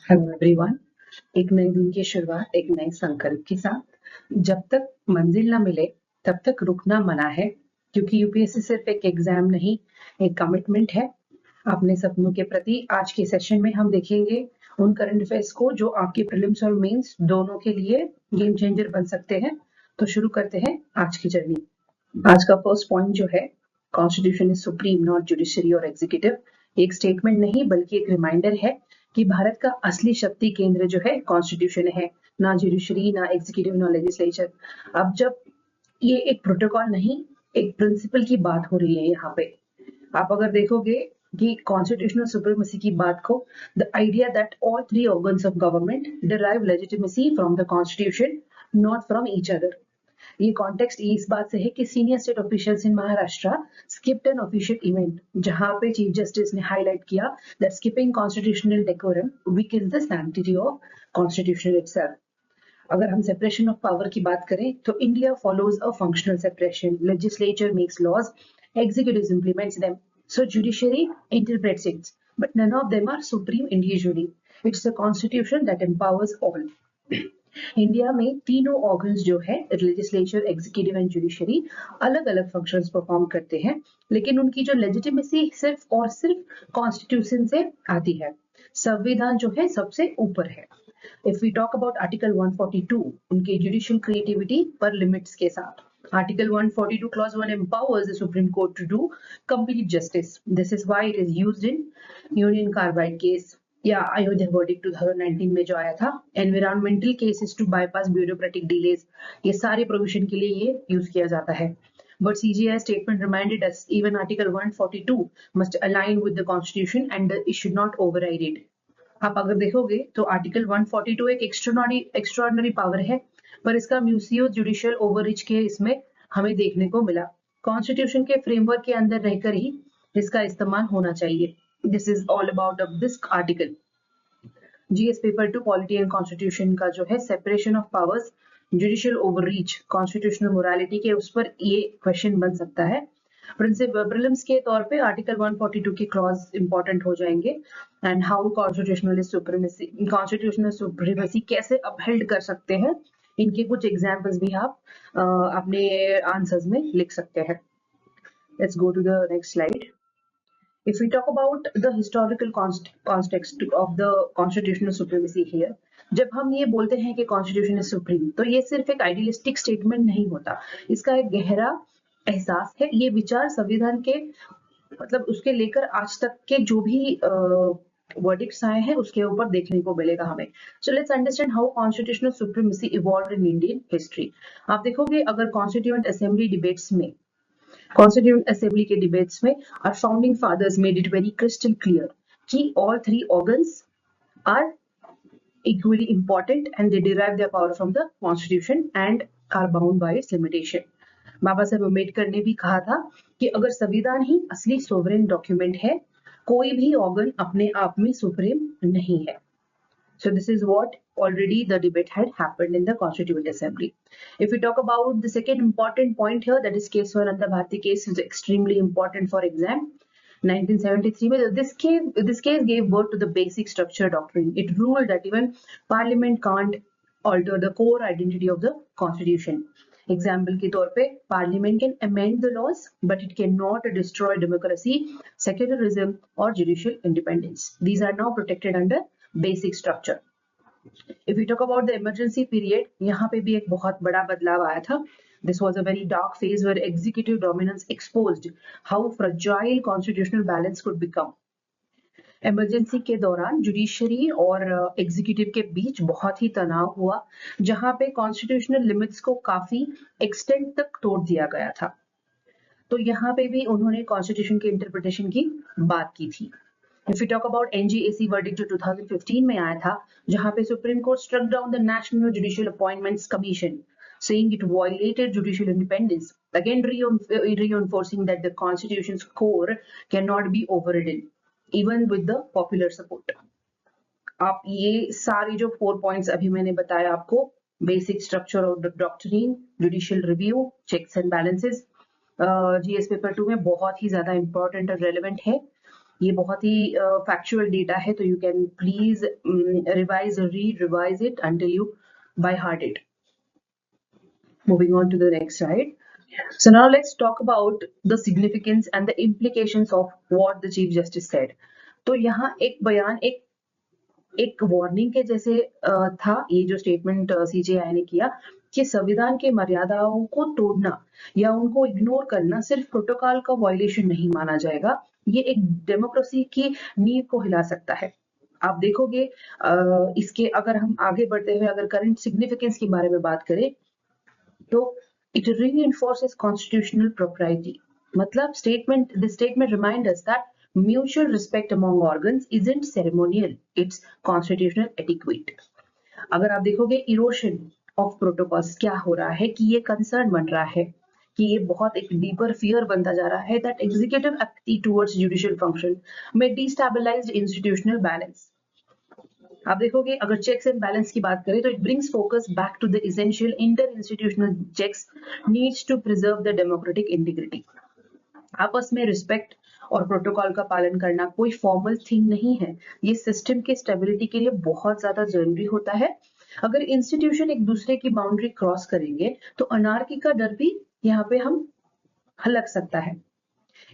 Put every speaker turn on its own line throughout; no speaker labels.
Hello everyone. एक नए दिन की शुरुआत एक नए संकल्प के साथ। जब तक मंजिल ना मिले तब तक रुकना मना है, क्योंकि यूपीएससी सिर्फ एक एग्जाम नहीं, एक कमिटमेंट है अपने सपनों के प्रति। आज के सेशन में हम देखेंगे उन करंट अफेयर्स को जो आपके प्रीलिम्स और मेंस दोनों के लिए गेम चेंजर बन सकते हैं। तो शुरू करते हैं आज की जर्नी। आज का फर्स्ट पॉइंट जो है, constitution is supreme not judiciary और एग्जीक्यूटिव। एक स्टेटमेंट नहीं बल्कि एक रिमाइंडर है कि भारत का असली शक्ति केंद्र जो है कॉन्स्टिट्यूशन है, ना जुडिशरी, ना एग्जीक्यूटिव, ना लेजिस्लेचर। अब जब ये एक प्रोटोकॉल नहीं, एक प्रिंसिपल की बात हो रही है यहाँ पे। आप अगर देखोगे कि कॉन्स्टिट्यूशनल सुप्रीमेसी की बात को, the idea that all three organs of government derive legitimacy from the constitution, not from each other. ये कॉन्टेक्स्ट इस बात से है कि senior state officials in Maharashtra skipped an official event, जहां पे चीफ जस्टिस ने हाईलाइट किया that skipping constitutional decorum weakens the sanctity of constitution itself. अगर हम सेपरेशन ऑफ पावर की बात करें तो India follows a functional separation. Legislature makes laws, executive implements them, so judiciary interprets it, but none of them are supreme individually. It's a constitution that empowers all. India में तीनों organs जो है, legislature, executive and judiciary, अलग अलग functions perform करते हैं, लेकिन उनकी जो लेजिटिमेसी सिर्फ और सिर्फ कॉन्स्टिट्यूशन से आती है। संविधान जो है सबसे ऊपर है। If we talk about article 142, उनके जुडिशियल क्रिएटिविटी पर लिमिट्स के साथ, Article 142 Clause 1 empowers the Supreme Court to do complete justice. This is why it is used in Union Carbide case या अयोध्या वर्डिक्ट 2019 में जो आया था, environmental cases to bypass bureaucratic delays, ये सारे प्रोविजन के लिए ये यूज किया जाता है। But CGI statement reminded us even Article 142 must align with the Constitution and it should not override it. आप अगर देखोगे तो आर्टिकल 142 एक एक्स्ट्राऑर्डिनरी पावर है, पर इसका म्यूसियो जुडिशियल ओवररीच के इसमें हमें देखने को मिला। कॉन्स्टिट्यूशन के फ्रेमवर्क के अंदर रहकर ही इसका इस्तेमाल होना चाहिए। This is all about this article. GS paper 2 polity and constitution का जो है, separation of powers, judicial overreach, constitutional morality के उस पर ये क्वेश्चन बन सकता है। प्रिलिम्स के तौर पे आर्टिकल 142 के क्लॉज इंपॉर्टेंट हो जाएंगे एंड हाउ कॉन्स्टिट्यूशनल सुप्रीमेसी कैसे अपहेल्ड कर सकते हैं, इनके कुछ एग्जांपल्स भी आप अपने आंसर्स में लिख सकते हैं। Let's go to the next slide. If we talk about the historical context of the constitutional supremacy here, जब हम ये बोलते हैं कि कॉन्स्टिट्यूशन इज सुप्रीम, तो ये सिर्फ एक आइडियलिस्टिक स्टेटमेंट नहीं होता, इसका एक गहरा एहसास है। ये विचार संविधान के मतलब उसके लेकर आज तक के जो भी वर्डिक्ट्स आए हैं उसके ऊपर देखने को मिलेगा हमें। So let's understand how constitutional supremacy evolved in Indian history. आप देखोगे अगर कॉन्स्टिट्यूएंट असेंबली डिबेट्स में, Constituent Assembly के debates में, our founding fathers made it very crystal clear कि all three organs are equally important and they derive their power from the Constitution and are bound by its limitation. बाबा साहब अम्बेडकर ने भी कहा था कि अगर संविधान ही असली सोवरेन डॉक्यूमेंट है, कोई भी ऑर्गन अपने आप में सुप्रीम नहीं है। So this is what already the debate had happened in the Constituent Assembly. If we talk about the second important point here, that is case 1 Anta Bharti case, is extremely important for exam. 1973 में this case gave birth to the basic structure doctrine. It ruled that even Parliament can't alter the core identity of the Constitution. Example के तौर पे, Parliament can amend the laws, but it cannot destroy democracy, secularism, or judicial independence. These are now protected under basic structure. If you talk about the emergency period, यहाँ पे भी एक बहुत बड़ा बदलाव आया था। This was a very dark phase where executive dominance exposed how fragile constitutional balance could become. Emergency के दौरान जुडिशरी और एग्जीक्यूटिव के बीच बहुत ही तनाव हुआ, जहां पे कॉन्स्टिट्यूशनल लिमिट्स को काफी एक्सटेंड तक तोड़ दिया गया था। तो यहाँ पे भी उन्होंने कॉन्स्टिट्यूशन के इंटरप्रिटेशन की बात की थी। If we talk about NGAC verdict जो 2015 में आया था, जहां पे supreme court struck down the National Judicial Appointments Commission, saying it violated judicial independence, again reinforcing that the Constitution's core cannot be overridden, even with the popular support. आप ये सारे जो 4 points अभी मैंने बताया आपको, basic structure of the doctrine, judicial review, checks and balances, GS paper 2 में बहुत ही ज्यादा important और relevant है। ये बहुत ही फैक्चुअल डेटा है, तो you can please revise read revise it until you by heart it. Moving on to the next slide. So now let's talk about the significance and the implications of what the Chief Justice said. तो यहाँ एक बयान एक warning के जैसे था ये जो स्टेटमेंट सीजेआई ने किया कि संविधान के मर्यादाओं को तोड़ना या उनको इग्नोर करना सिर्फ प्रोटोकॉल का वायलेशन नहीं माना जाएगा, ये एक डेमोक्रेसी की नींव को हिला सकता है. आप देखोगे इसके अगर हम आगे बढ़ते हुए अगर करंट सिग्निफिकेंस के बारे में बात करें तो it reinforces constitutional propriety. मतलब the statement reminds us that mutual respect among organs isn't ceremonial, it's constitutional etiquette. अगर आप देखोगे erosion of protocols क्या हो रहा है कि ये कंसर्न बन रहा है कि ये बहुत एक डीपर फियर बनता जा रहा है that executive apathy towards judicial function may destabilize institutional balance. आप देखोगे अगर चेक्स एंड बैलेंस की बात करें तो it brings focus back to the essential inter institutional checks needs to preserve the democratic integrity. आपस में रिस्पेक्ट और प्रोटोकॉल का पालन करना कोई फॉर्मल थिंग नहीं है, ये सिस्टम के स्टेबिलिटी के लिए बहुत ज्यादा जरूरी होता है. अगर इंस्टीट्यूशन एक दूसरे की बाउंड्री क्रॉस करेंगे तो अनार्की का डर भी यहाँ पे हम लग सकता है.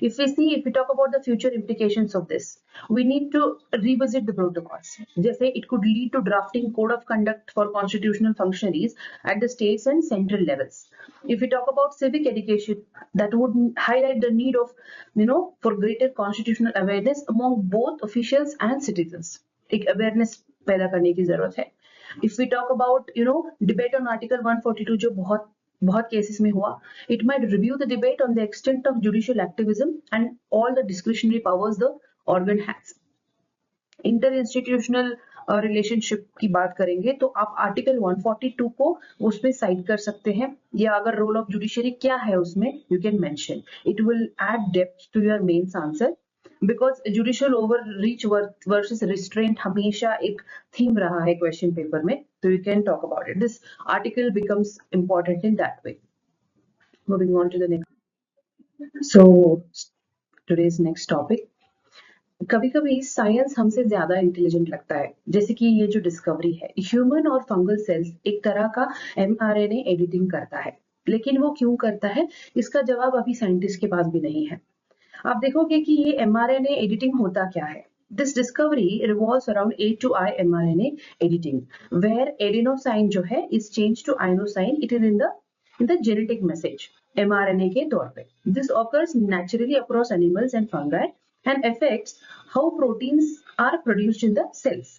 If we talk about the future implications of this, we need to revisit the protocols. जैसे it could lead to drafting code of conduct for constitutional functionaries at the states and central levels. If we talk about civic education, that would highlight the need of, for greater constitutional awareness among both officials and citizens. एक awareness पैदा करने की जरूरत है. If we talk about, debate on Article 142 जो बहुत cases में हुआ, it might review the debate on the extent of judicial activism and all the discretionary powers the organ has. Inter institutional relationship की बात करेंगे तो आप आर्टिकल 142 को उसमें साइड कर सकते हैं, या अगर रोल ऑफ जुडिशरी क्या है उसमें you can mention. It will add depth to your mains answer because judicial overreach versus restraint हमेशा एक थीम रहा है क्वेश्चन पेपर में, तो you can talk about it. This article becomes important in that way. Moving on to the next. So today's next topic. कभी कभी science हमसे ज्यादा इंटेलिजेंट लगता है, जैसे कि ये जो डिस्कवरी है, ह्यूमन और फंगल सेल्स एक तरह का mRNA एडिटिंग करता है, लेकिन वो क्यों करता है इसका जवाब अभी साइंटिस्ट के पास भी नहीं है. आप देखोगे कि ये mRNA एडिटिंग होता क्या है. This discovery revolves around A to I mRNA editing, where adenosine जो है is change to inosine. It is in the genetic message mRNA के तौर पे. This occurs naturally across animals and fungi and affects how proteins are produced in the cells.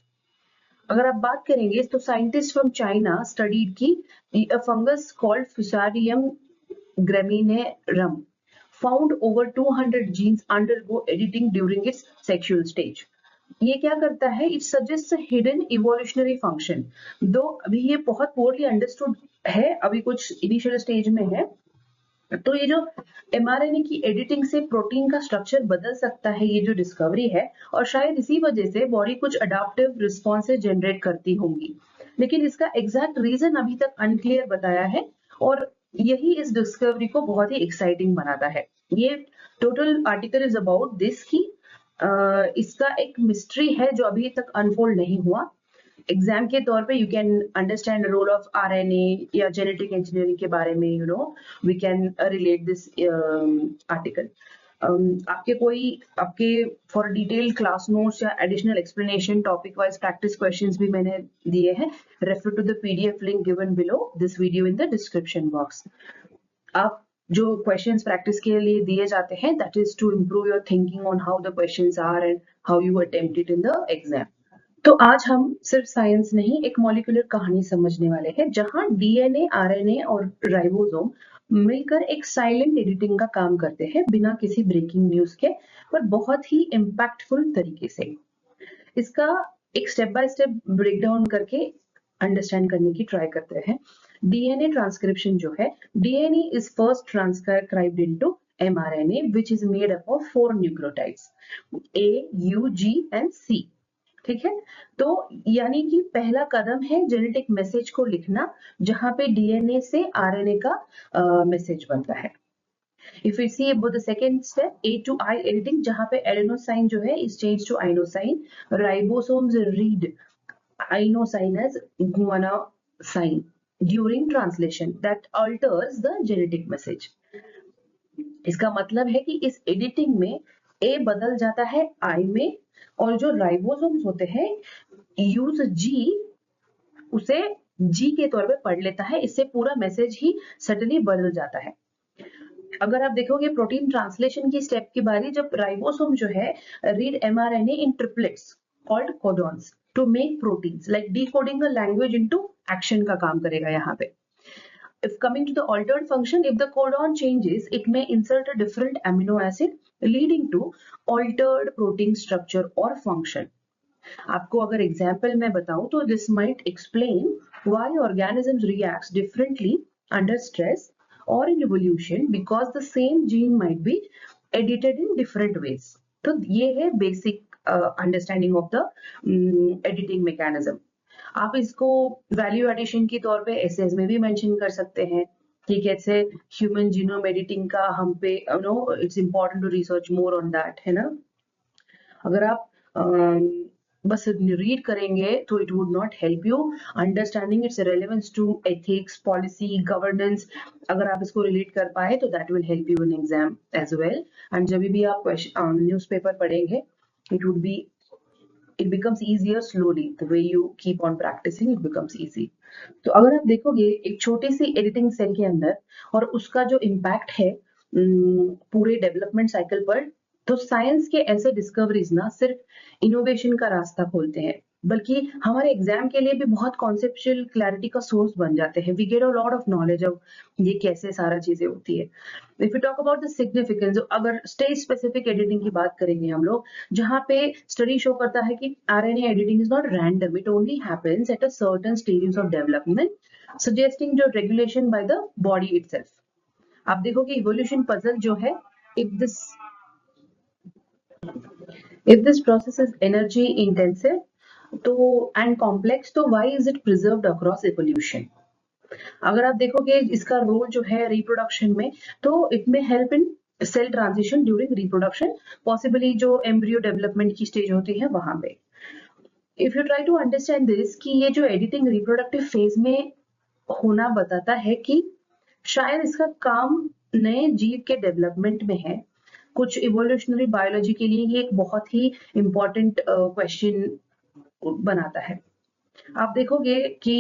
अगर आप बात करेंगे तो साइंटिस्ट फ्रॉम चाइना स्टडीड की a fungus called Fusarium graminearum found over 200 genes undergo editing during its sexual stage. ये क्या करता है? It suggests a hidden evolutionary function. दो अभी ये बहुत poorly understood है, अभी कुछ इनिशियल स्टेज में है. तो ये जो mRNA की एडिटिंग से प्रोटीन का स्ट्रक्चर बदल सकता है, ये जो डिस्कवरी है, और शायद इसी वजह से बॉडी कुछ अडाप्टिव रिस्पॉन्सेज जनरेट करती होंगी, लेकिन इसका एग्जैक्ट रीजन अभी तक अनक्लियर बताया है, और यही इस डिस्कवरी को बहुत ही एक्साइटिंग बनाता है. ये total article is about this की इसका एक मिस्ट्री है जो अभी तक अनफोल्ड नहीं हुआ. एग्जाम के तौर पे you can understand role of RNA या जेनेटिक इंजीनियरिंग के बारे में, we can relate this article. आपके फॉर डिटेल क्लास नोट्स या additional explanation topic wise practice questions भी मैंने दिए हैं. Refer to the PDF link given below this video in the description box. आप जो क्वेश्चंस प्रैक्टिस के लिए दिए जाते हैं, that is to improve your thinking on how the questions are and how you attempt it in the exam. तो आज हम सिर्फ साइंस नहीं, एक मॉलिक्यूलर कहानी समझने वाले हैं, जहां DNA, RNA और राइबोसोम मिलकर एक साइलेंट एडिटिंग का काम करते हैं बिना किसी ब्रेकिंग न्यूज के, पर बहुत ही इम्पैक्टफुल तरीके से. इसका एक स्टेप बाय स्टेप ब्रेकडाउन करके अंडरस्टैंड करने की ट्राई करते हैं. DNA ट्रांसक्रिप्शन जो है, DNA is first transcribed into mRNA which is made up of 4 nucleotides A, U, G and C. ठीक है, तो यानी कि पहला कदम है जेनेटिक मैसेज को लिखना, जहां पे DNA से RNA का मैसेज बनता है. If we see about the second step, A to I editing, जहाँ पे adenosine जो है is changed to inosine, ribosomes read inosine as guanosine during translation that alters the genetic message. इसका मतलब है कि इस एडिटिंग में A बदल जाता है I में, और जो राइबोसोम्स होते हैं यूज G उसे G के तौर पे पढ़ लेता है, इससे पूरा मैसेज ही सडनली बदल जाता है। अगर आप देखोगे प्रोटीन ट्रांसलेशन की स्टेप की बारी, जब राइबोसोम जो है read mRNA in triplets called codons to make proteins, like decoding a language into action का काम करेगा यहाँ पे। If coming to the altered function, if the codon changes, it may insert a different amino acid leading to altered protein structure or function. आपको अगर example मैं बताऊं तो this might explain why organisms reacts differently under stress or in evolution, because the same gene might be edited in different ways. तो ये है basic understanding of the editing mechanism. आप इसको वैल्यू एडिशन के तौर पे एसएस में भी मेंशन कर सकते हैं कि कैसे ह्यूमन जीनोम एडिटिंग का हम पे it's important to research more on that, है ना। अगर आप बस रीड करेंगे तो it would not help you understanding its relevance to ethics, policy, governance. अगर आप इसको रिलेट कर पाए तो that will help you in exam as well. And जब भी आप न्यूज़पेपर पढ़ेंगे it would be it becomes easier slowly, the way you keep on practicing it becomes easy. तो अगर आप देखोगे एक छोटी सी एडिटिंग सेल के अंदर और उसका जो इम्पैक्ट है पूरे डेवलपमेंट साइकिल पर, तो साइंस के ऐसे डिस्कवरीज ना सिर्फ इनोवेशन का रास्ता खोलते हैं, बल्कि हमारे एग्जाम के लिए भी बहुत कॉन्सेप्चुअल क्लैरिटी का सोर्स बन जाते हैं। We get a lot of knowledge of ये कैसे सारा चीजें होती है। If you talk about the significance, अगर स्टेज स्पेसिफिक एडिटिंग की बात करेंगे हम लोग, जहां पे स्टडी शो करता है कि RNA editing is not random, it only happens at a certain stages of development, suggesting जो regulation by the body itself. आप देखोगे इवोल्यूशन पजल जो है, if this process is energy intensive तो एंड कॉम्प्लेक्स, तो why is it preserved across evolution. अगर आप देखोगे इसका रोल जो है रिप्रोडक्शन में, तो it may help in cell transition during reproduction, possibly जो एम्ब्रियो डेवलपमेंट की स्टेज होती है वहां पे। If you try to understand this कि ये जो एडिटिंग रिप्रोडक्टिव फेज में होना बताता है कि शायद इसका काम नए जीव के डेवलपमेंट में है। कुछ इवोल्यूशनरी बायोलॉजी के लिए ये एक बहुत ही इंपॉर्टेंट क्वेश्चन बनाता है। आप देखोगे कि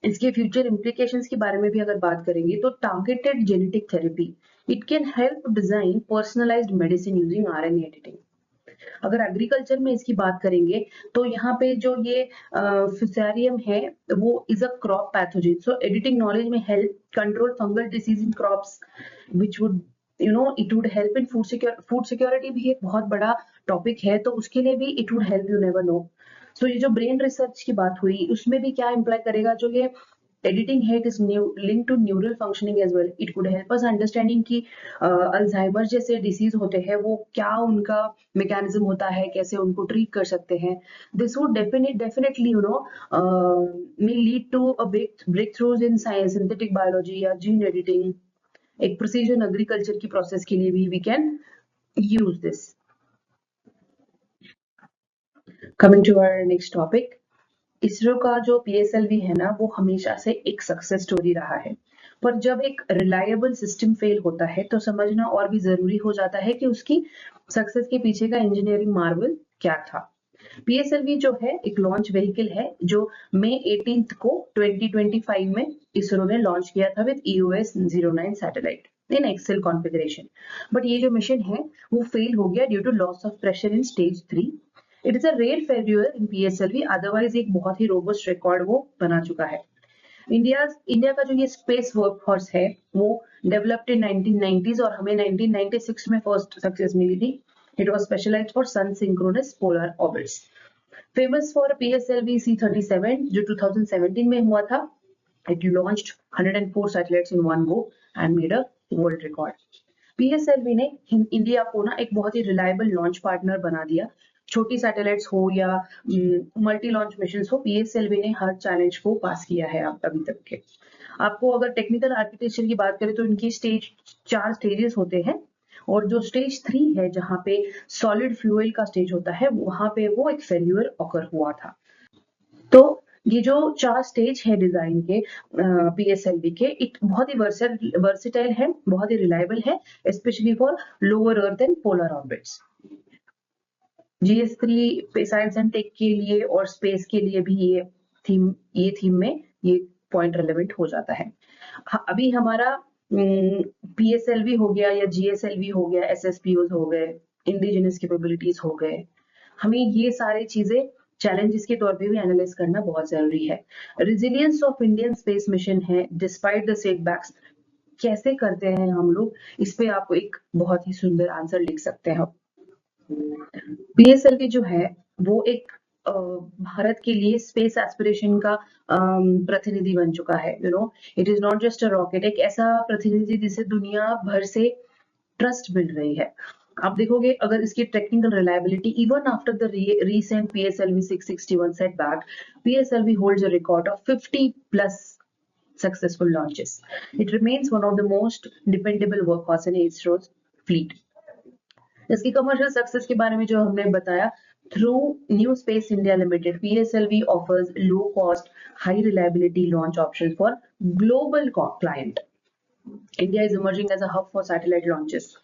इसके फ्यूचर इम्प्लीकेशंस के बारे में भी अगर बात करेंगे तो targeted genetic therapy, it can help design personalised medicine using RNA editing. अगर एग्रीकल्चर में इसकी बात करेंगे तो यहाँ पे जो ये फिसेरियम है वो is a crop pathogen, so editing knowledge में help control fungal disease in crops which would it would help in food security भी एक बहुत बड़ा टॉपिक है, तो उसके लिए भी it would help, you never know. So ये जो ब्रेन रिसर्च की बात हुई उसमें भी क्या इम्प्लाई करेगा, जो ये एडिटिंग है it is link to neural functioning as well. It could help us understanding कि अल्जाइमर जैसे डिसीज होते हैं वो क्या उनका मैकेनिज्म होता है, कैसे उनको ट्रीट कर सकते हैं। This would definitely may lead to a breakthroughs in science, synthetic biology या जीन एडिटिंग। एक प्रिसीजन एग्रीकल्चर की प्रोसेस के लिए भी we can use this. Coming to our next topic, ISRO का जो पीएसएलवी है ना वो हमेशा से एक सक्सेस स्टोरी रहा है, पर जब एक रिलायबल सिस्टम फेल होता है तो समझना और भी जरूरी हो जाता है कि उसकी सक्सेस के पीछे का इंजीनियरिंग मार्वल क्या था। पीएसएलवी जो है एक लॉन्च व्हीकल है जो मई 18 को 2025 में इसरो ने लॉन्च किया था with EOS-09 satellite in XL configuration. But ये जो मिशन है वो फेल हो गया due to loss of pressure in stage 3। It is a rare failure in PSLV, otherwise एक बहुत ही रोबस्ट रिकॉर्ड वो बना चुका है। इंडिया का जो ये स्पेस वर्कफोर्स है वो डेवलप्ड इन 1990s और हमें 1996 में फर्स्ट सक्सेस मिली थी। It was specialized for sun synchronous polar orbits. Famous for PSLV C-37 जो 2017 में हुआ था। It launched 104 satellites in one go and made a world record. PSLV ने इंडिया को ना एक बहुत ही रिलायबल लॉन्च पार्टनर बना दिया। छोटी सैटेलाइट्स हो या मल्टी लॉन्च मिशन हो, PSLV ने हर चैलेंज को पास किया है अभी तक के। आपको अगर टेक्निकल आर्किटेक्चर की बात करें तो इनकी 4 स्टेजेस होते हैं, और जो स्टेज 3 है जहाँ पे सॉलिड फ्यूल का स्टेज होता है, वहां पे वो एक फेल्यूर ऑकर हुआ था। तो ये जो 4 स्टेज है डिजाइन के पीएसएलवी के, एक बहुत ही वर्सिटाइल है, बहुत ही रिलायबल है, specially for lower earth and polar orbits. GS3 science and tech के लिए और स्पेस के लिए भी ये थीम में ये पॉइंट रेलेवेंट हो जाता है। अभी हमारा पीएसएलवी हो गया या जीएसएलवी हो गया, एसएसपीओ हो गए, इंडिजिनस कैपेबिलिटीज हो गए, हमें ये सारी चीजें चैलेंजेस के तौर पे भी एनालाइज करना बहुत जरूरी है। Resilience of Indian space mission है डिस्पाइट द सेटबैक्स, कैसे करते हैं हम लोग, इस पे आप एक बहुत ही सुंदर आंसर लिख सकते हैं। पीएसएलवी जो है वो एक भारत के लिए स्पेस एस्पिरेशन का प्रतिनिधि बन चुका है। It is not just a rocket, एक ऐसा प्रतिनिधि जिसे दुनिया भर से ट्रस्ट मिल रही है। आप देखोगे अगर इसकी technical reliability, even after the recent PSLV 661 setback, PSLV holds a record of 50 plus successful launches. It remains one of the most dependable workhorse in ISRO's fleet. इसकी कमर्शियल सक्सेस के बारे में जो हमने बताया, through new space India limited, PSLV offers low cost, high reliability launch options for global client. India is emerging as a hub for satellite launches.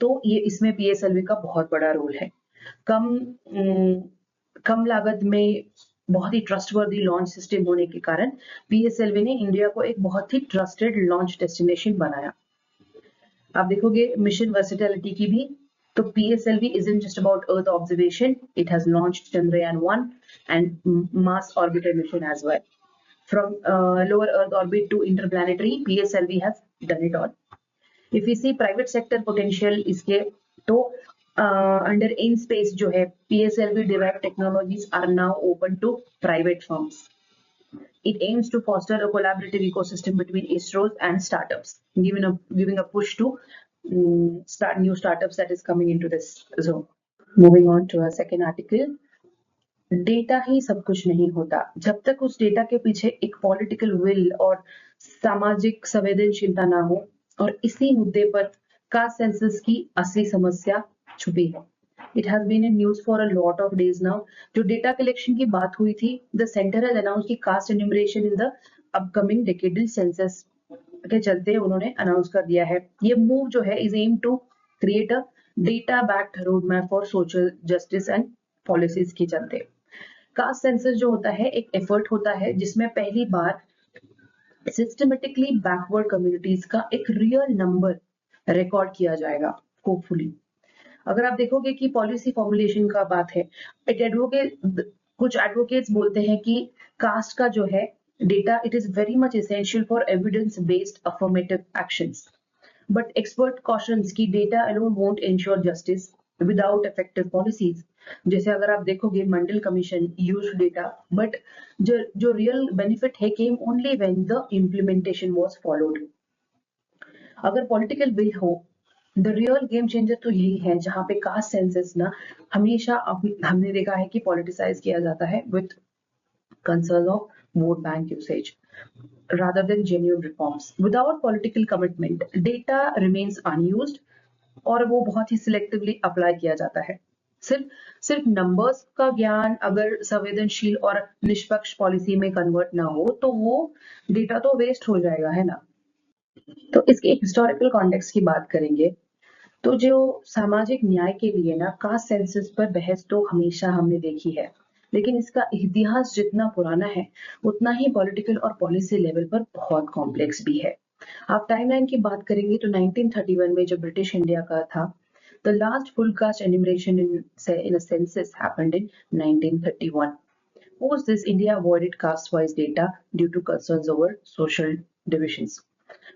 तो ये इसमें PSLV का बहुत बड़ा रोल है। कम लागत में बहुत ही ट्रस्टवर्दी लॉन्च सिस्टम होने के कारण PSLV ने इंडिया को एक बहुत ही ट्रस्टेड लॉन्च डेस्टिनेशन बनाया। आप देखोगे मिशन वर्सिटैलिटी की भी, तो PSLV isn't just about Earth observation. It has launched Chandrayaan-1 and Mars Orbiter mission as well. From lower Earth orbit to interplanetary, PSLV has done it all. If we see private sector potential इसके, तो under InSpace जो है, PSLV derived technologies are now open to private firms. It aims to foster a collaborative ecosystem between ISROs and startups, giving a push to start new startups that is coming into this zone. Moving on to our second article. Data ही सब कुछ नहीं होता, जब तक उस data के पीछे एक पॉलिटिकल विल और सामाजिक संवेदनशीलता ना हो, और इसी मुद्दे पर कास्ट सेंसस की असली समस्या छुपी है। It has been in news for a lot of days now. जो डेटा कलेक्शन की बात हुई थी, the center has announced की caste enumeration in the upcoming decadal census के चलते उन्होंने अनाउंस कर दिया है। ये मूव जो है is aimed to create a data backed roadmap for social justice and policies के चलते। कास्ट सेंसस जो होता है एक एफर्ट होता है जिसमें पहली बार सिस्टमेटिकली बैकवर्ड कम्युनिटीज का एक रियल नंबर रिकॉर्ड किया जाएगा, होपफुली। अगर आप देखोगे कि पॉलिसी फॉर्मुलेशन का बात है, कुछ एडवोकेट्स बोलते हैं कि कास्ट का जो है data, it is very much essential for evidence based affirmative actions, but expert cautions की data alone won't ensure justice without effective policies. जैसे अगर आप देखोगे Mandal commission used data, but जो रियल बेनिफिट है came only when the implementation was followed. अगर political will हो, the real game changer तो यही है जहां पे कास्ट सेंसस ना हमेशा हमने देखा है कि पॉलिटिसाइज किया जाता है with concern of vote bank usage rather than genuine reforms. Without political commitment, data remains unused और वो बहुत ही सिलेक्टिवली अप्लाई किया जाता है। सिर्फ नंबर्स का ज्ञान अगर संवेदनशील और निष्पक्ष पॉलिसी में कन्वर्ट ना हो, तो वो डेटा तो वेस्ट हो जाएगा, है ना। तो इसके एक हिस्टोरिकल कॉन्टेक्स्ट की बात करेंगे, तो जो सामाजिक न्याय के लिए ना कास्ट सेंसस पर बहस तो हमेशा हमने देखी है, लेकिन इसका इतिहास जितना पुराना है उतना ही पॉलिटिकल और पॉलिसी लेवल पर बहुत कॉम्प्लेक्स भी है। आप टाइमलाइन की बात करेंगे तो 1931 में जब ब्रिटिश इंडिया का था, the last full caste enumeration in a census happened in 1931. Post this, India avoided caste-wise data due to concerns over social divisions.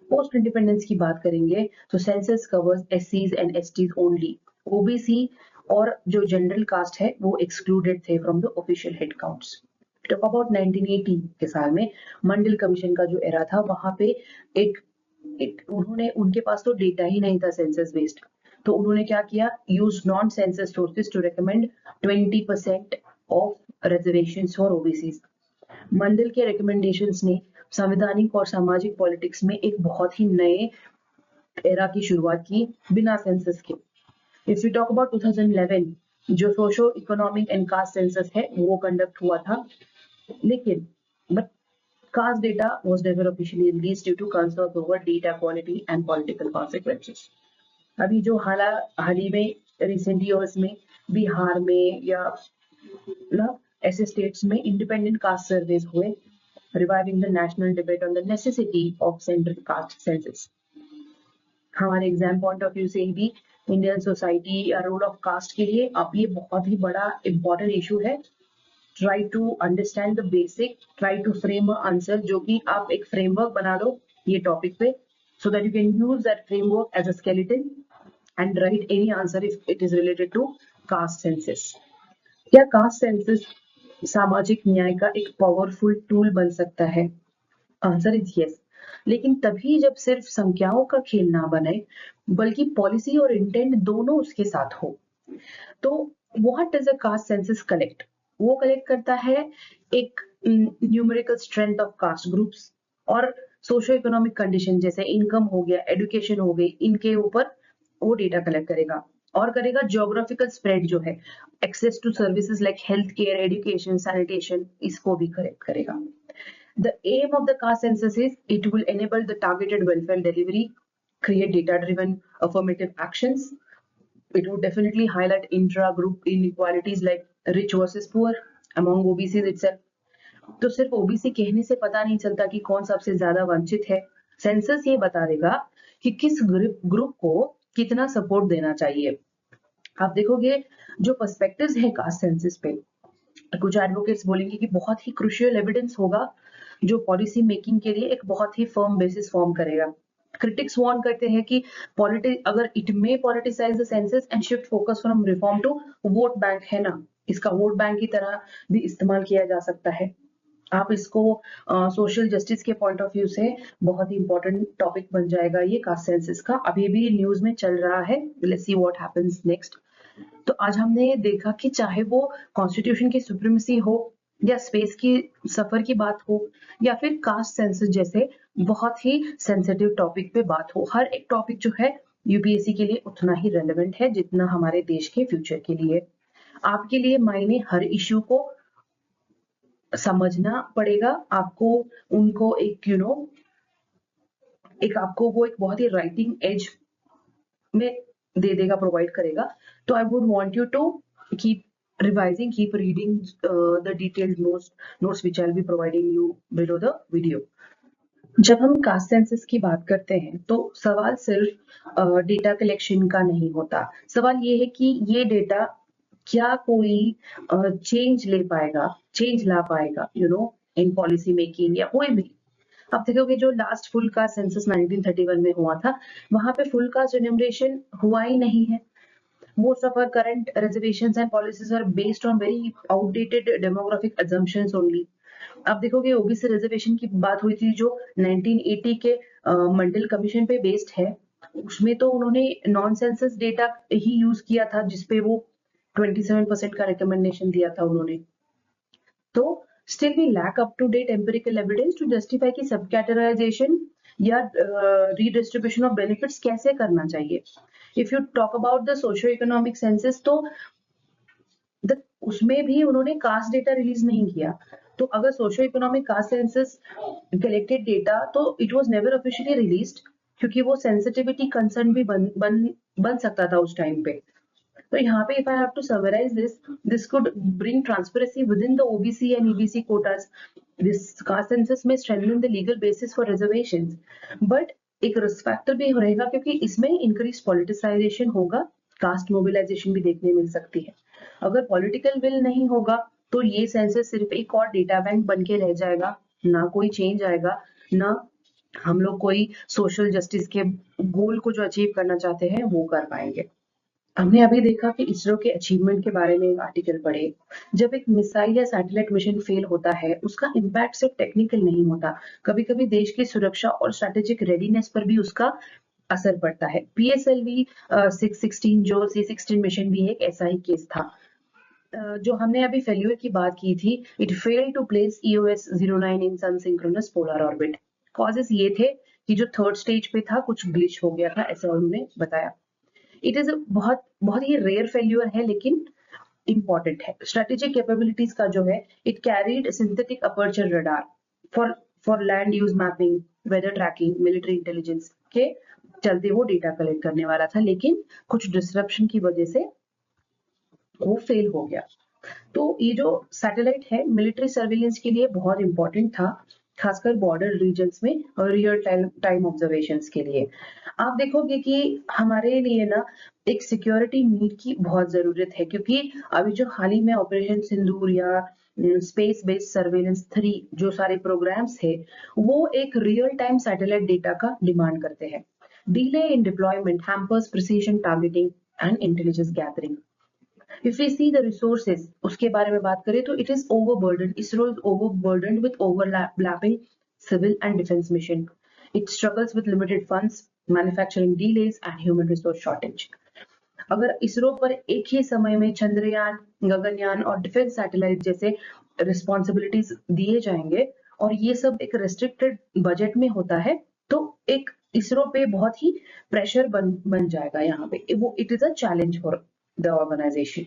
Post independence की बात करेंगे तो census covers SCs and STs only, OBC और जो general caste है वो excluded थे from the official head counts. Talk about 1980 के साल में मंडल कमीशन का जो एरा था, वहां पे उन्होंने, उनके पास तो डेटा ही नहीं था सेंसस बेस्ड, तो उन्होंने क्या किया, use non census sources to recommend 20% of reservations for OBCs। Mandal के रिकमेंडेशंस ने संवैधानिक और सामाजिक पॉलिटिक्स में एक बहुत ही नए एरा की शुरुआत की बिना सेंसस के। इफ यू टॉक अबाउट 2011 जो socio economic and caste census है वो कंडक्ट हुआ था, लेकिन but caste data was never officially released due to concerns over data quality and political consequences. अभी जो हाल ही में रिसेंट ईयर्स में बिहार में या ना ऐसे स्टेट्स में इंडिपेंडेंट कास्ट सर्वेज हुए, reviving the national debate on the necessity of central caste census. हमारे एग्जाम पॉइंट ऑफ व्यू से भी इंडियन सोसाइटी या रोल ऑफ कास्ट के लिए अब ये बहुत ही बड़ा इंपॉर्टेंट इशू है। Try to understand the basic, try to frame answer, जो कि आप एक फ्रेमवर्क बना लो ये टॉपिक पे, so that you can use that framework as a skeleton and write any answer if it is related to caste census. क्या caste census सामाजिक न्याय का एक पावरफुल टूल बन सकता है? आंसर इज यस, लेकिन तभी जब सिर्फ संख्याओं का खेल ना बने बल्कि पॉलिसी और इंटेंट दोनों उसके साथ हो। तो what does a caste census collect? वो कलेक्ट करता है एक numerical strength of caste groups और सोशो इकोनॉमिक कंडीशन जैसे इनकम हो गया, एजुकेशन हो गई, इनके ऊपर वो डेटा कलेक्ट करेगा और करेगा ज्योग्राफिकल स्प्रेड जो है, access to services like health care, education, sanitation, इसको भी कलेक्ट करेगा। The aim of the caste census is it will enable the targeted welfare delivery, create data-driven affirmative actions. It would definitely highlight intra-group inequalities like rich versus poor among OBCs itself. तो सिर्फ OBC कहने से पता नहीं चलता कि कौन सबसे ज्यादा वंचित है। सेंसस ये बता देगा कि किस ग्रुप को कितना सपोर्ट देना चाहिए। आप देखोगे जो पर्सपेक्टिव्स है कास्ट सेंसस पे, कुछ एडवोकेट्स बोलेंगे कि बहुत ही क्रूशियल एविडेंस होगा जो पॉलिसी मेकिंग के लिए एक बहुत ही फर्म बेसिस फॉर्म करेगा। क्रिटिक्स वार्न करते हैं कि अगर it may politicize the census and shift focus from reform to vote bank, है ना, इसका वोट बैंक की तरह भी इस्तेमाल किया जा सकता है। आप इसको सोशल जस्टिस के पॉइंट ऑफ व्यू से बहुत ही इंपॉर्टेंट टॉपिक बन जाएगा ये कास्ट सेंसस का। अभी भी न्यूज में चल रहा है, let's see what happens next. तो आज हमने देखा कि चाहे वो कॉन्स्टिट्यूशन की सुप्रीमेसी हो या स्पेस की सफर की बात हो या फिर कास्ट सेंसस जैसे बहुत ही सेंसिटिव टॉपिक पे बात हो, हर एक टॉपिक जो है यूपीएससी के लिए उतना ही रेलेवेंट है जितना हमारे देश के फ्यूचर के लिए। आपके लिए मायने हर इश्यू को समझना पड़ेगा, आपको उनको एक एक आपको वो एक बहुत ही राइटिंग एज में दे देगा, प्रोवाइड करेगा। तो I would want you to keep revising, keep reading the detailed notes which I'll be providing you below the video. जब हम कास्ट सेंसस की बात करते हैं तो सवाल सिर्फ डेटा कलेक्शन का नहीं होता, सवाल ये है कि ये डेटा क्या कोई चेंज ला पाएगा इन पॉलिसी मेकिंग या कोई भी। आप देखोगे जो लास्ट फुल कास्ट सेंसस 1931 में हुआ था, वहां पे फुल कास्ट एन्यूमरेशन हुआ ही नहीं है। Most of our current reservations and policies are based on very outdated demographic assumptions only. आप देखोगे ओबीसी रिजर्वेशन की बात हुई थी जो 1980 के मंडल कमीशन पे बेस्ड है, उसमें तो उन्होंने नॉन सेंसस डेटा ही यूज किया था जिसपे वो 27% का रिकमेंडेशन दिया था उन्होंने। तो still we lack up to date empirical evidence to justify की सब कैटेगराइजेशन या रीडिस्ट्रीब्यूशन ऑफ बेनिफिट्स कैसे करना चाहिए। If you talk about the socio economic census तो उसमें भी उन्होंने कास्ट डेटा रिलीज नहीं किया। तो अगर socio economic caste census collected data तो it was never officially released, क्योंकि वो सेंसिटिविटी कंसर्न भी बन सकता था उस टाइम पे। तो यहाँ पे if I have to summarize this could bring transparency within the OBC and EBC quotas. This caste census में strengthen the legal basis for reservations, but एक रिस्क फैक्टर भी रहेगा क्योंकि इसमें इंक्रीज पॉलिटिसाइजेशन होगा, कास्ट मोबिलाइजेशन भी देखने मिल सकती है। अगर पॉलिटिकल विल नहीं होगा तो ये सेंसस सिर्फ एक और डेटा बैंक बन के रह जाएगा, ना कोई चेंज आएगा, ना हम लोग कोई सोशल जस्टिस के गोल को जो अचीव करना चाहते हैं वो कर पाएंगे। हमने अभी देखा कि इसरो के अचीवमेंट के बारे में एक आर्टिकल पढ़े। जब एक मिसाइल या सैटेलाइट मिशन फेल होता है उसका इम्पैक्ट सिर्फ टेक्निकल नहीं होता, कभी कभी देश की सुरक्षा और स्ट्रेटेजिक रेडीनेस पर भी उसका असर पड़ता है। PSLV 616 जो C16 मिशन भी एक ऐसा ही केस था। जो हमने अभी फेल्यूर की बात की थी, it failed to place EOS-09 in sun synchronous polar orbit. Causes ये थे कि जो थर्ड स्टेज पे था कुछ ग्लिच हो गया था, ऐसा उन्होंने बताया। इट इज बहुत बहुत ही रेयर फेल्यूर है लेकिन इंपॉर्टेंट है। स्ट्रेटेजिक कैपेबिलिटीज का जो है, it carried synthetic aperture radar for for land use mapping, weather tracking, military intelligence के चलते वो डेटा कलेक्ट करने वाला था, लेकिन कुछ डिसरप्शन की वजह से वो फेल हो गया। तो ये जो सैटेलाइट है मिलिट्री सर्विलेंस के लिए बहुत इंपॉर्टेंट था, खासकर बॉर्डर रीजन्स में और रियल टाइम ऑब्जर्वेशंस के लिए। आप देखोगे कि हमारे लिए ना एक सिक्योरिटी नीड की बहुत जरूरत है, क्योंकि अभी जो हाल ही में ऑपरेशन सिंदूर या स्पेस बेस्ड सर्वेलेंस 3 जो सारे प्रोग्राम्स है, वो एक रियल टाइम सैटेलाइट डेटा का डिमांड करते हैं। Delay in deployment hampers precision targeting and intelligence gathering. If we see the resources, उसके बारे में बात करें तो it is overburdened. ISRO is overburdened with overlapping civil and defense mission. It struggles with limited funds, manufacturing delays and human resource shortage. अगर इसरो पर एक ही समय में चंद्रयान, गगनयान और डिफेंस सैटेलाइट जैसे रिस्पॉन्सिबिलिटीज दिए जाएंगे और ये सब एक रेस्ट्रिक्टेड बजट में होता है, तो एक इसरो पे बहुत ही प्रेशर बन जाएगा। यहाँ पे वो it is a challenge for the organisation.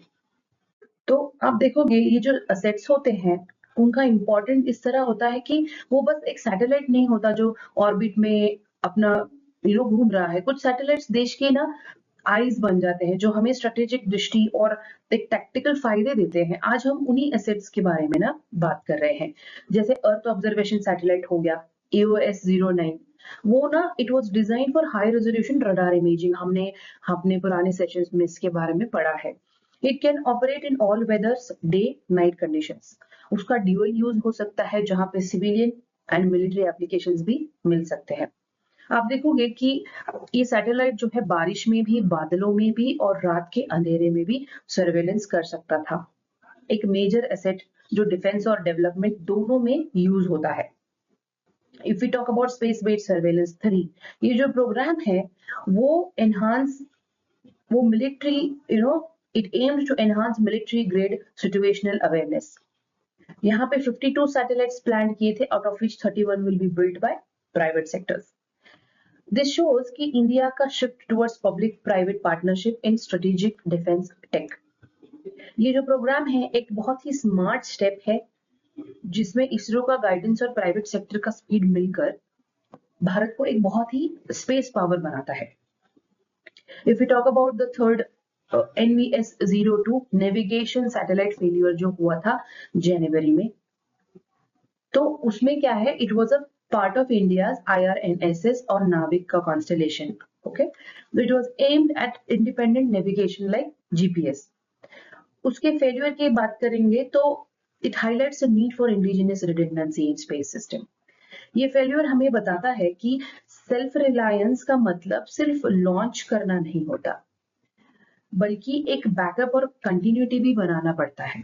तो आप देखोगे ये जो असेट्स होते हैं उनका इम्पोर्टेंट इस तरह होता है कि वो बस एक सैटेलाइट नहीं होता जो ऑर्बिट में अपना घूम रहा है। कुछ सैटेलाइट्स देश के ना आईज बन जाते हैं जो हमें स्ट्रेटेजिक दृष्टि और एक टैक्टिकल फायदे देते हैं। आज हम उन्हीं एसेट्स के बारे में ना बात कर रहे हैं। जैसे अर्थ ऑब्जर्वेशन सैटेलाइट हो गया EOS-09, वो ना it was design for high resolution radar imaging. हमने अपने पुराने सेशंस में इसके बारे में पढ़ा है। It can operate in all weathers, day night conditions. उसका ड्यूअल यूज हो सकता है जहां पे सिविलियन एंड मिलिट्री एप्लीकेशंस भी मिल सकते हैं। आप देखोगे कि ये सैटेलाइट जो है बारिश में भी, बादलों में भी और रात के अंधेरे में भी सर्वेलेंस कर सकता था। एक मेजर एसेट जो डिफेंस और डेवलपमेंट दोनों में यूज होता है। If we talk about space based surveillance 3, ये जो प्रोग्राम है वो military it aims to enhance military grade situational awareness. यहाँ पे 52 satellites planned किए थे, out of which 31 will be built by private sectors. This shows कि इंडिया का shift towards public private partnership in strategic defense tech. ये जो programme है एक बहुत ही स्मार्ट स्टेप है जिसमें इसरो का गाइडेंस और प्राइवेट सेक्टर का स्पीड मिलकर भारत को एक बहुत ही स्पेस पावर बनाता है। If we talk about the third NVS-02 navigation satellite failure जो हुआ था जनवरी में, तो उसमें क्या है, it was a part of India's IRNSS और नाविक का constellation. Okay, it was aimed at independent navigation like GPS। उसके फेलियर की बात करेंगे तो it highlights the need for indigenous redundancy in space system. ये फेलियर हमें बताता है कि सेल्फ रिलायंस का मतलब सिर्फ लॉन्च करना नहीं होता, बल्कि एक बैकअप और कंटिन्यूटी भी बनाना पड़ता है।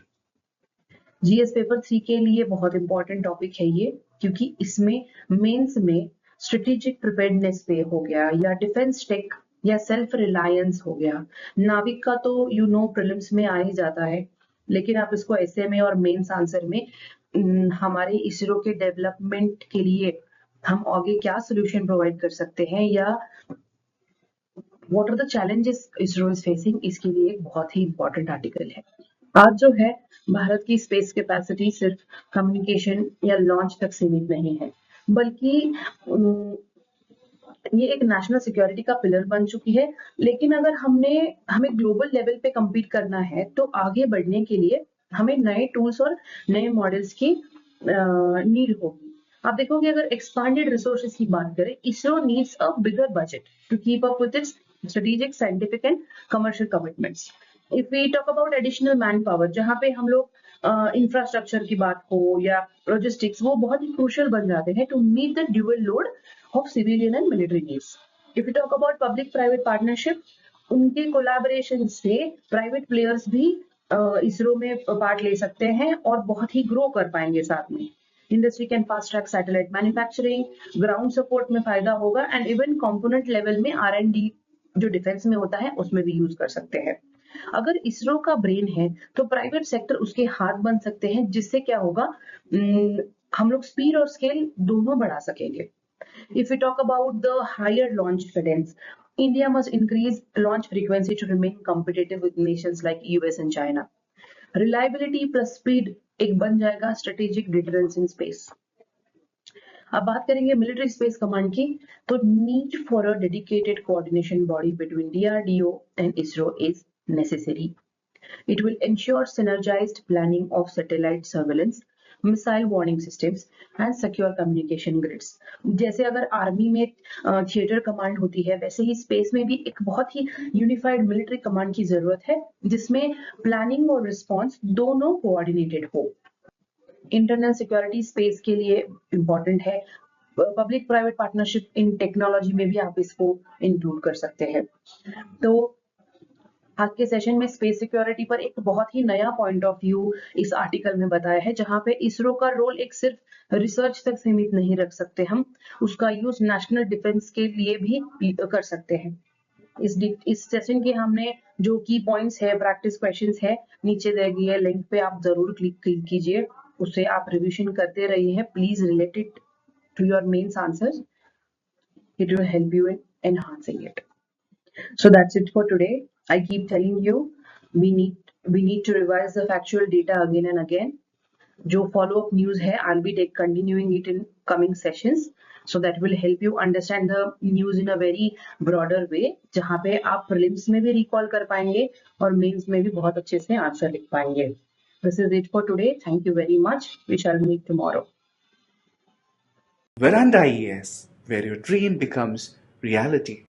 GS पेपर 3 के लिए बहुत इंपॉर्टेंट टॉपिक है ये, क्योंकि इसमें मेंस में स्ट्रेटेजिक प्रिपेयर्डनेस पे हो गया या डिफेंस टेक या सेल्फ रिलायंस हो गया। नाविक का तो प्रीलिम्स में आ ही जाता है, लेकिन आप इसको ऐसे में और मेंस आंसर में हमारे इसरो के डेवलपमेंट के लिए हम आगे क्या सोल्यूशन प्रोवाइड कर सकते हैं या what are the challenges ISRO is facing, इसके लिए एक बहुत ही इंपॉर्टेंट आर्टिकल है। आज जो है भारत की स्पेस कैपेसिटी सिर्फ कम्युनिकेशन या लॉन्च तक सीमित नहीं है, बल्कि ये एक नेशनल सिक्योरिटी का पिलर बन चुकी है। लेकिन अगर हमें ग्लोबल लेवल पे compete करना है तो आगे बढ़ने के लिए हमें नए टूल्स और नए मॉडल्स की नीड होगी। आप देखोगे अगर एक्सपांडेड रिसोर्सेज की बात करें, ISRO needs a bigger budget to keep up with its strategic, scientific and commercial commitments. If we talk about additional man power, जहाँ पे हम लोग इंफ्रास्ट्रक्चर की बात हो या लॉजिस्टिक्स, वो बहुत ही क्रूशियल बन जाते हैं to meet the dual load of civilian and military needs. If we talk about public-private partnership, उनके कोलैबोरेशन से प्राइवेट प्लेयर्स भी इसरो में पार्ट ले सकते हैं और बहुत ही ग्रो कर पाएंगे साथ में। Industry can fast track satellite manufacturing, ground support में फायदा होगा एंड इवन कंपोनेंट लेवल में R&D जो डिफेंस में होता है उसमें भी यूज कर सकते हैं। अगर इसरो का ब्रेन है तो प्राइवेट सेक्टर उसके हाथ बन सकते हैं, जिससे क्या होगा, हम लोग स्पीड और स्केल दोनों बढ़ा सकेंगे। If we talk about the higher launch cadence, India must increase launch frequency to remain competitive with nations like US and China. Reliability plus speed एक बन जाएगा strategic deterrence in space. अब बात करेंगे मिलिट्री स्पेस कमांड की, तो need for a dedicated coordination body between DRDO and ISRO is necessary. It will ensure synergized planning of satellite surveillance, missile warning systems and secure communication grids. जैसे अगर army में theatre command होती है, वैसे ही space में भी एक बहुत ही यूनिफाइड मिलिट्री कमांड की जरूरत है, जिसमें प्लानिंग और रिस्पॉन्स दोनों कोऑर्डिनेटेड हो। इंटरनल सिक्योरिटी स्पेस के लिए इंपॉर्टेंट है। Public private partnership in technology में भी आप इसको इंक्लूड कर सकते हैं। तो आज के सेशन में स्पेस सिक्योरिटी पर एक बहुत ही नया पॉइंट ऑफ व्यू इस आर्टिकल में बताया है, जहां पे इसरो का रोल एक सिर्फ रिसर्च तक सीमित नहीं रख सकते हम, उसका यूज नेशनल डिफेंस के लिए भी कर सकते हैं। इस सेशन के हमने जो की पॉइंट्स है, प्रैक्टिस क्वेश्चंस है, नीचे दिए गए लिंक पे आप जरूर क्लिक कीजिए, उससे आप रिवीजन करते रहिए। Please relate it to your mains answers, it will help you in enhancing it. So that's it for today. I keep telling you, we need to revise the factual data again and again. जो follow-up news है, I'll be continuing it in coming sessions, so that will help you understand the news in a very broader way, जहाँ पे आप prelims में भी recall कर पाएंगे और mains में भी बहुत अच्छे से answer लिख पाएंगे। This is it for today. Thank you very much. We shall meet tomorrow.
Veranda IAS, where your dream becomes reality.